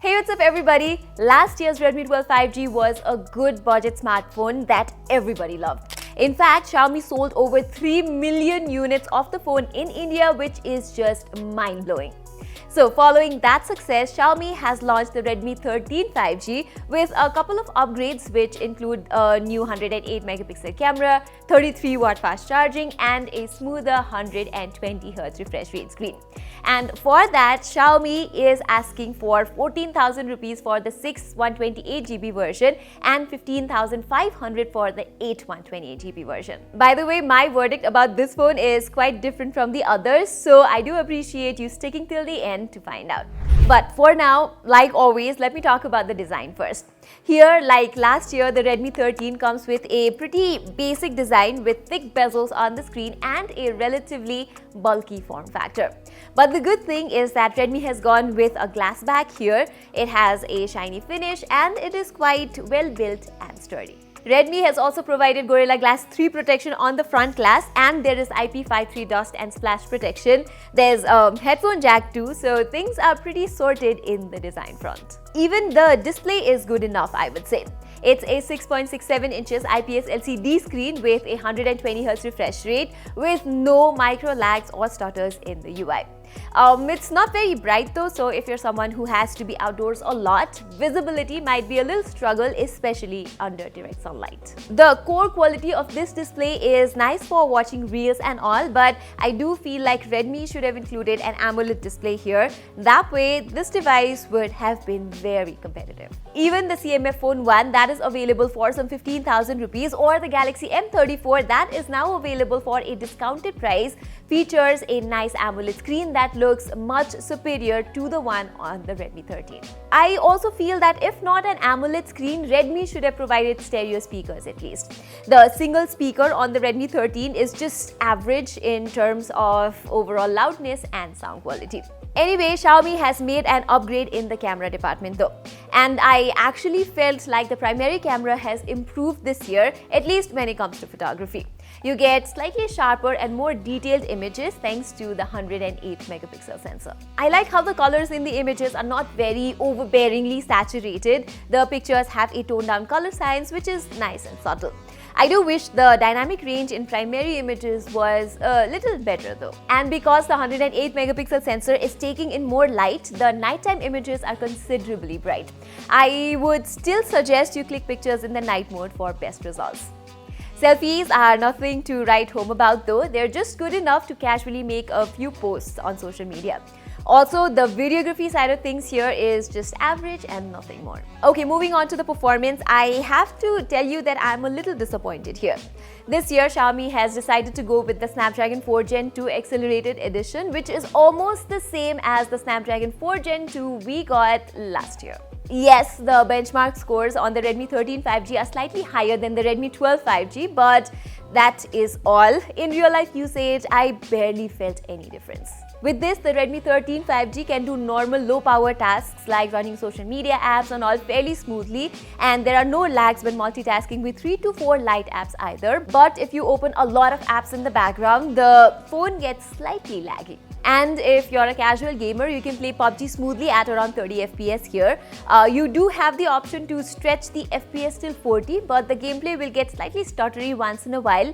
Hey, what's up everybody? Last year's Redmi 12 5G was a good budget smartphone that everybody loved. In fact, Xiaomi sold over 3 million units of the phone in India, which is just mind-blowing. So following that success, Xiaomi has launched the Redmi 13 5G with a couple of upgrades which include a new 108 megapixel camera, 33 watt fast charging and a smoother 120Hz refresh rate screen. And for that, Xiaomi is asking for 14,000 rupees for the 6 128GB version and 15,500 for the 8 128GB version. By the way, my verdict about this phone is quite different from the others, so I do appreciate you sticking till the end to find out. But for now, like always, let me talk about the design first. Here, like last year, the Redmi 13 comes with a pretty basic design with thick bezels on the screen and a relatively bulky form factor. But the good thing is that Redmi has gone with a glass back here. It has a shiny finish and it is quite well built and sturdy. Redmi has also provided Gorilla Glass 3 protection on the front glass and there is IP53 dust and splash protection. There's a headphone jack too, so things are pretty sorted in the design front. Even the display is good enough, I would say. It's a 6.67 inches IPS LCD screen with a 120Hz refresh rate with no micro lags or stutters in the UI. It's not very bright though, so if you're someone who has to be outdoors a lot, visibility might be a little struggle, especially under direct sunlight. The core quality of this display is nice for watching reels and all, but I do feel like Redmi should have included an AMOLED display here. That way, this device would have been very competitive. Even the CMF Phone 1 that is available for some 15,000 rupees or the Galaxy M34 that is now available for a discounted price features a nice AMOLED screen that looks much superior to the one on the Redmi 13. I also feel that if not an AMOLED screen, Redmi should have provided stereo speakers at least. The single speaker on the Redmi 13 is just average in terms of overall loudness and sound quality. Anyway, Xiaomi has made an upgrade in the camera department though. And I actually felt like the primary camera has improved this year, at least when it comes to photography. You get slightly sharper and more detailed images thanks to the 108 megapixel sensor. I like how the colors in the images are not very overbearingly saturated. The pictures have a toned down color science which is nice and subtle. I do wish the dynamic range in primary images was a little better though. And because the 108 megapixel sensor is taking in more light, the nighttime images are considerably bright. I would still suggest you click pictures in the night mode for best results. Selfies are nothing to write home about though, they're just good enough to casually make a few posts on social media. Also, the videography side of things here is just average and nothing more. Okay, moving on to the performance, I have to tell you that I'm a little disappointed here. This year, Xiaomi has decided to go with the Snapdragon 4 Gen 2 Accelerated Edition, which is almost the same as the Snapdragon 4 Gen 2 we got last year. Yes, the benchmark scores on the Redmi 13 5G are slightly higher than the Redmi 12 5G, but that is all. In real life usage, I barely felt any difference. With this, the Redmi 13 5G can do normal low power tasks like running social media apps and all fairly smoothly, and there are no lags when multitasking with 3 to 4 light apps either. But if you open a lot of apps in the background, the phone gets slightly laggy. And if you're a casual gamer, you can play PUBG smoothly at around 30 FPS here. You do have the option to stretch the FPS till 40, but the gameplay will get slightly stuttery once in a while.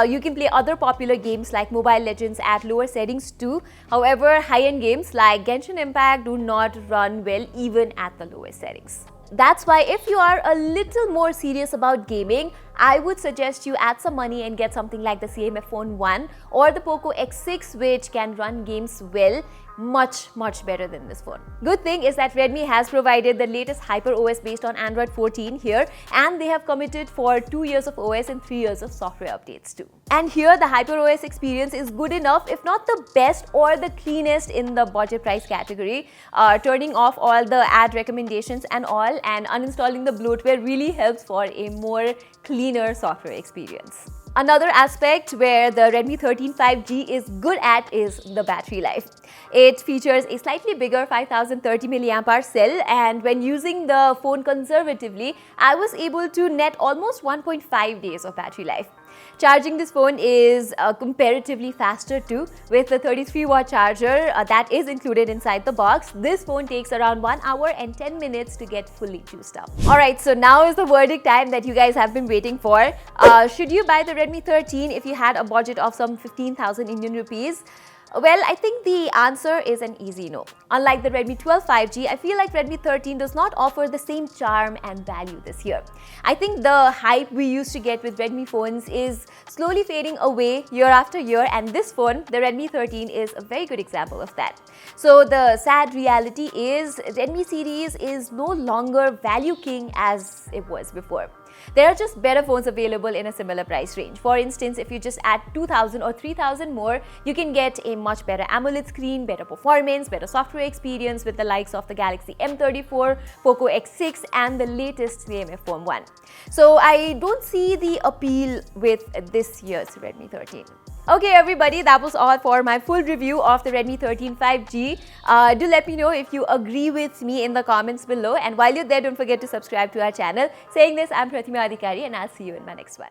You can play other popular games like Mobile Legends at lower settings too. However, high-end games like Genshin Impact do not run well even at the lowest settings. That's why if you are a little more serious about gaming, I would suggest you add some money and get something like the CMF Phone 1 or the Poco X6, which can run games well, much better than this phone. Good thing is that Redmi has provided the latest Hyper OS based on Android 14 here, and they have committed for 2 years of OS and 3 years of software updates too. And here the Hyper OS experience is good enough, if not the best or the cleanest in the budget price category. Turning off all the ad recommendations and all and uninstalling the bloatware really helps for a more cleaner software experience. Another aspect where the Redmi 13 5G is good at is the battery life. It features a slightly bigger 5030 mAh cell, and when using the phone conservatively, I was able to net almost 1.5 days of battery life. Charging this phone is comparatively faster too, with the 33-watt charger that is included inside the box. This phone takes around 1 hour and 10 minutes to get fully juiced up. Alright, so now is the verdict time that you guys have been waiting for. Should you buy the Redmi 13 if you had a budget of some 15,000 Indian rupees? Well, I think the answer is an easy no. Unlike the Redmi 12 5G, I feel like Redmi 13 does not offer the same charm and value this year. I think the hype we used to get with Redmi phones is slowly fading away year after year, and this phone, the Redmi 13, is a very good example of that. So the sad reality is Redmi series is no longer value king as it was before. There are just better phones available in a similar price range. For instance, if you just add 2,000 or 3,000 more, you can get a much better AMOLED screen, better performance, better software experience with the likes of the Galaxy M34, Poco X6 and the latest Xiaomi Phone 1. So I don't see the appeal with this year's Redmi 13. Okay everybody, that was all for my full review of the Redmi 13 5G. Do let me know if you agree with me in the comments below, and while you're there, don't forget to subscribe to our channel. Saying this, I'm Pratima and I'll see you in my next one.